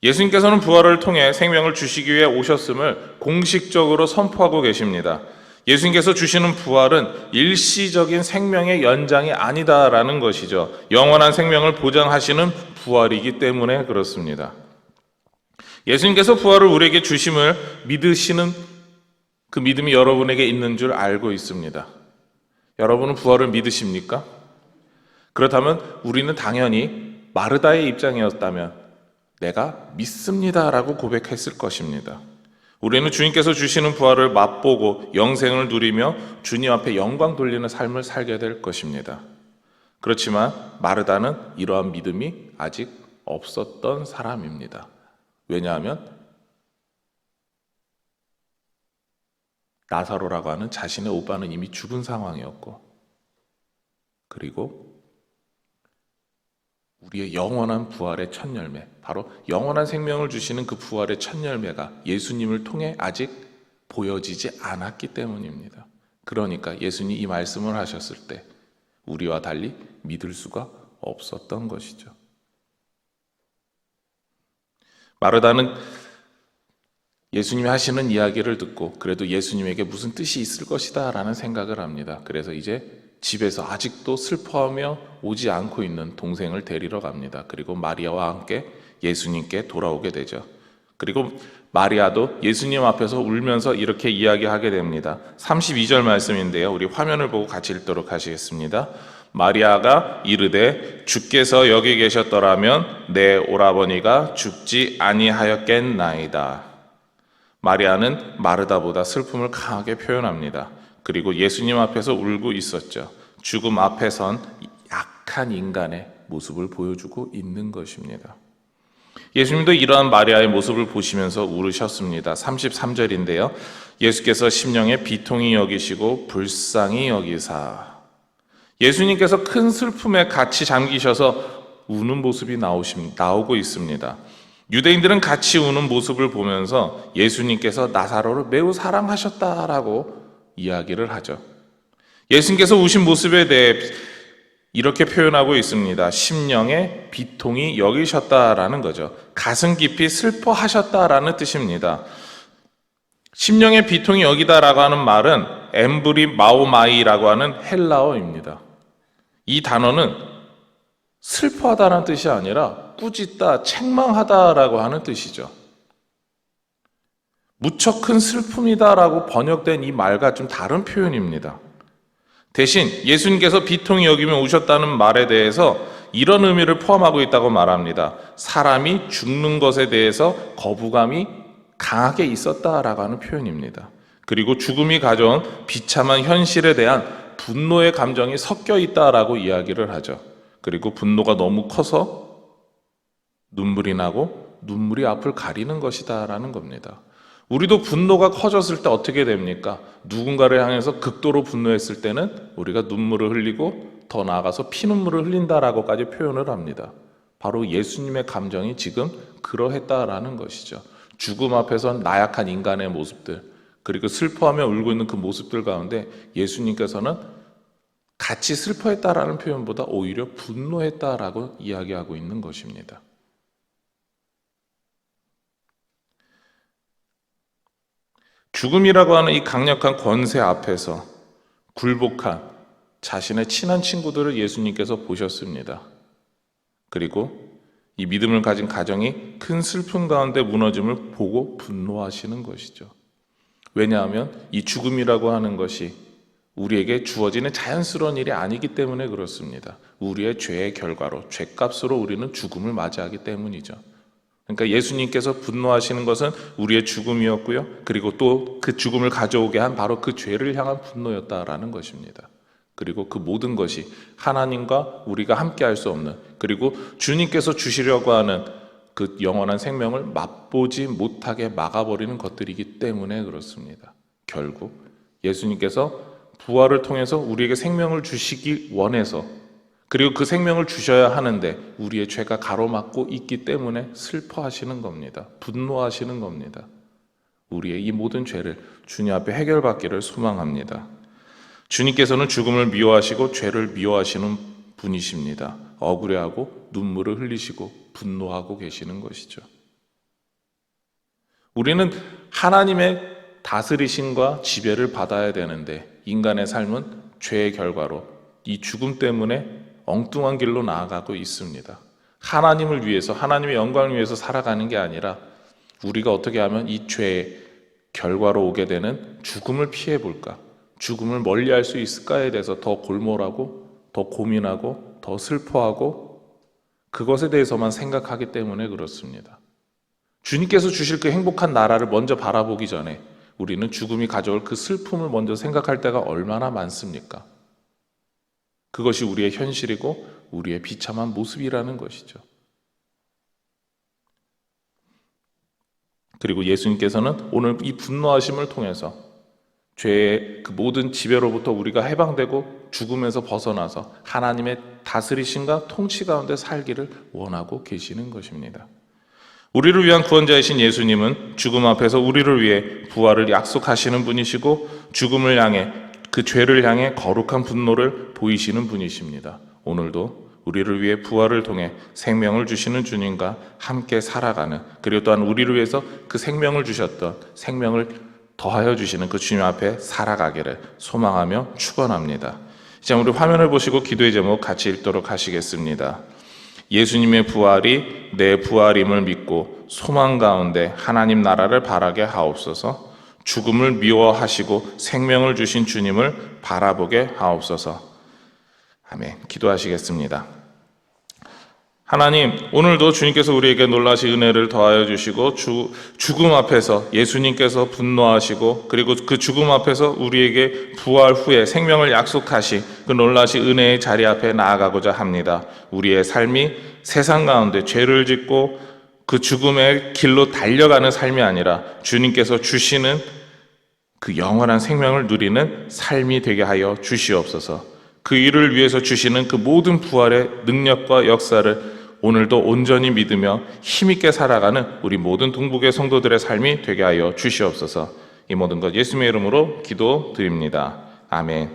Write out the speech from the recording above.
예수님께서는 부활을 통해 생명을 주시기 위해 오셨음을 공식적으로 선포하고 계십니다. 예수님께서 주시는 부활은 일시적인 생명의 연장이 아니다라는 것이죠. 영원한 생명을 보장하시는 부활이기 때문에 그렇습니다. 예수님께서 부활을 우리에게 주심을 믿으시는 그 믿음이 여러분에게 있는 줄 알고 있습니다. 여러분은 부활을 믿으십니까? 그렇다면 우리는 당연히 마르다의 입장이었다면 내가 믿습니다라고 고백했을 것입니다. 우리는 주님께서 주시는 부활을 맛보고 영생을 누리며 주님 앞에 영광 돌리는 삶을 살게 될 것입니다. 그렇지만 마르다는 이러한 믿음이 아직 없었던 사람입니다. 왜냐하면 나사로라고 하는 자신의 오빠는 이미 죽은 상황이었고, 그리고 우리의 영원한 부활의 첫 열매, 바로 영원한 생명을 주시는 그 부활의 첫 열매가 예수님을 통해 아직 보여지지 않았기 때문입니다. 그러니까 예수님이 이 말씀을 하셨을 때 우리와 달리 믿을 수가 없었던 것이죠. 마르다는 예수님이 하시는 이야기를 듣고 그래도 예수님에게 무슨 뜻이 있을 것이다 라는 생각을 합니다. 그래서 이제 집에서 아직도 슬퍼하며 오지 않고 있는 동생을 데리러 갑니다. 그리고 마리아와 함께 예수님께 돌아오게 되죠. 그리고 마리아도 예수님 앞에서 울면서 이렇게 이야기하게 됩니다. 32절 말씀인데요. 우리 화면을 보고 같이 읽도록 하시겠습니다. 마리아가 이르되 주께서 여기 계셨더라면 내 오라버니가 죽지 아니하였겠나이다. 마리아는 마르다보다 슬픔을 강하게 표현합니다. 그리고 예수님 앞에서 울고 있었죠. 죽음 앞에 선 약한 인간의 모습을 보여주고 있는 것입니다. 예수님도 이러한 마리아의 모습을 보시면서 울으셨습니다. 33절인데요. 예수께서 심령에 비통히 여기시고 불쌍히 여기사. 예수님께서 큰 슬픔에 같이 잠기셔서 우는 모습이 나오고 있습니다. 유대인들은 같이 우는 모습을 보면서 예수님께서 나사로를 매우 사랑하셨다라고 이야기를 하죠. 예수님께서 우신 모습에 대해 이렇게 표현하고 있습니다. 심령에 비통히 여기셨다라는 거죠. 가슴 깊이 슬퍼하셨다라는 뜻입니다. 심령에 비통히 여기다라고 하는 말은 엠브리 마오마이라고 하는 헬라어입니다. 이 단어는 슬퍼하다는 뜻이 아니라 꾸짖다, 책망하다라고 하는 뜻이죠. 무척 큰 슬픔이다라고 번역된 이 말과 좀 다른 표현입니다. 대신 예수님께서 비통히 여기며 우셨다는 말에 대해서 이런 의미를 포함하고 있다고 말합니다. 사람이 죽는 것에 대해서 거부감이 강하게 있었다라고 하는 표현입니다. 그리고 죽음이 가져온 비참한 현실에 대한 분노의 감정이 섞여 있다라고 이야기를 하죠. 그리고 분노가 너무 커서 눈물이 나고 눈물이 앞을 가리는 것이다라는 겁니다. 우리도 분노가 커졌을 때 어떻게 됩니까? 누군가를 향해서 극도로 분노했을 때는 우리가 눈물을 흘리고 더 나아가서 피눈물을 흘린다라고까지 표현을 합니다. 바로 예수님의 감정이 지금 그러했다라는 것이죠. 죽음 앞에선 나약한 인간의 모습들, 그리고 슬퍼하며 울고 있는 그 모습들 가운데 예수님께서는 같이 슬퍼했다라는 표현보다 오히려 분노했다라고 이야기하고 있는 것입니다. 죽음이라고 하는 이 강력한 권세 앞에서 굴복한 자신의 친한 친구들을 예수님께서 보셨습니다. 그리고 이 믿음을 가진 가정이 큰 슬픔 가운데 무너짐을 보고 분노하시는 것이죠. 왜냐하면 이 죽음이라고 하는 것이 우리에게 주어지는 자연스러운 일이 아니기 때문에 그렇습니다. 우리의 죄의 결과로, 죄값으로 우리는 죽음을 맞이하기 때문이죠. 그러니까 예수님께서 분노하시는 것은 우리의 죽음이었고요. 그리고 또 그 죽음을 가져오게 한 바로 그 죄를 향한 분노였다라는 것입니다. 그리고 그 모든 것이 하나님과 우리가 함께 할 수 없는, 그리고 주님께서 주시려고 하는 그 영원한 생명을 맛보지 못하게 막아버리는 것들이기 때문에 그렇습니다. 결국 예수님께서 부활을 통해서 우리에게 생명을 주시기 원해서, 그리고 그 생명을 주셔야 하는데 우리의 죄가 가로막고 있기 때문에 슬퍼하시는 겁니다. 분노하시는 겁니다. 우리의 이 모든 죄를 주님 앞에 해결받기를 소망합니다. 주님께서는 죽음을 미워하시고 죄를 미워하시는 분이십니다. 억울해하고 눈물을 흘리시고 분노하고 계시는 것이죠. 우리는 하나님의 다스리심과 지배를 받아야 되는데 인간의 삶은 죄의 결과로 이 죽음 때문에 엉뚱한 길로 나아가고 있습니다. 하나님을 위해서, 하나님의 영광을 위해서 살아가는 게 아니라 우리가 어떻게 하면 이 죄의 결과로 오게 되는 죽음을 피해 볼까, 죽음을 멀리할 수 있을까에 대해서 더 골몰하고 더 고민하고 더 슬퍼하고 그것에 대해서만 생각하기 때문에 그렇습니다. 주님께서 주실 그 행복한 나라를 먼저 바라보기 전에 우리는 죽음이 가져올 그 슬픔을 먼저 생각할 때가 얼마나 많습니까? 그것이 우리의 현실이고 우리의 비참한 모습이라는 것이죠. 그리고 예수님께서는 오늘 이 분노하심을 통해서 죄의 그 모든 지배로부터 우리가 해방되고 죽음에서 벗어나서 하나님의 다스리심과 통치 가운데 살기를 원하고 계시는 것입니다. 우리를 위한 구원자이신 예수님은 죽음 앞에서 우리를 위해 부활을 약속하시는 분이시고 죽음을 향해 그 죄를 향해 거룩한 분노를 보이시는 분이십니다. 오늘도 우리를 위해 부활을 통해 생명을 주시는 주님과 함께 살아가는, 그리고 또한 우리를 위해서 그 생명을 주셨던, 생명을 더하여 주시는 그 주님 앞에 살아가기를 소망하며 축원합니다. 이제 우리 화면을 보시고 기도의 제목 같이 읽도록 하시겠습니다. 예수님의 부활이 내 부활임을 믿고 소망 가운데 하나님 나라를 바라게 하옵소서. 죽음을 미워하시고 생명을 주신 주님을 바라보게 하옵소서. 아멘. 기도하시겠습니다. 하나님, 오늘도 주님께서 우리에게 놀라신 은혜를 더하여 주시고 죽음 앞에서 예수님께서 분노하시고 그리고 그 죽음 앞에서 우리에게 부활 후에 생명을 약속하신 그 놀라신 은혜의 자리 앞에 나아가고자 합니다. 우리의 삶이 세상 가운데 죄를 짓고 그 죽음의 길로 달려가는 삶이 아니라 주님께서 주시는 그 영원한 생명을 누리는 삶이 되게 하여 주시옵소서. 그 일을 위해서 주시는 그 모든 부활의 능력과 역사를 오늘도 온전히 믿으며 힘있게 살아가는 우리 모든 동북의 성도들의 삶이 되게 하여 주시옵소서. 이 모든 것 예수님의 이름으로 기도드립니다. 아멘.